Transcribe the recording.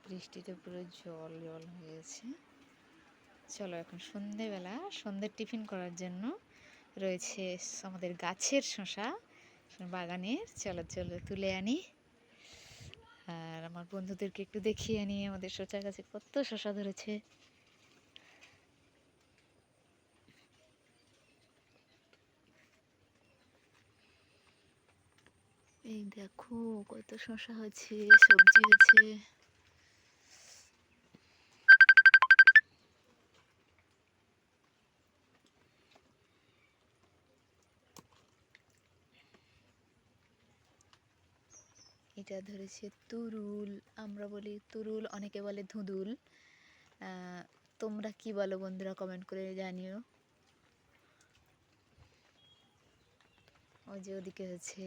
বৃষ্টিতে পুরো জল জল হয়ে গেছে। চলো এখন সন্ধেবেলা সন্ধ্যের টিফিন করার জন্য রয়েছে আমাদের গাছের শশা বাগানের। চলো চলো তুলে আনি, আর আমার বন্ধুদেরকে একটু দেখিয়ে আনি আমাদের শশা গাছে কত শশা ধরেছে। এই দেখো কত শশা হয়েছে, সবজি হয়েছে। এটা ধরেছে তুরুল, আমরা বলি তুরুল, অনেকে বলে ধুঁদুল। তোমরা কি বলো বন্ধুরা, কমেন্ট করে জানিও। ওই যে ওদিকে হচ্ছে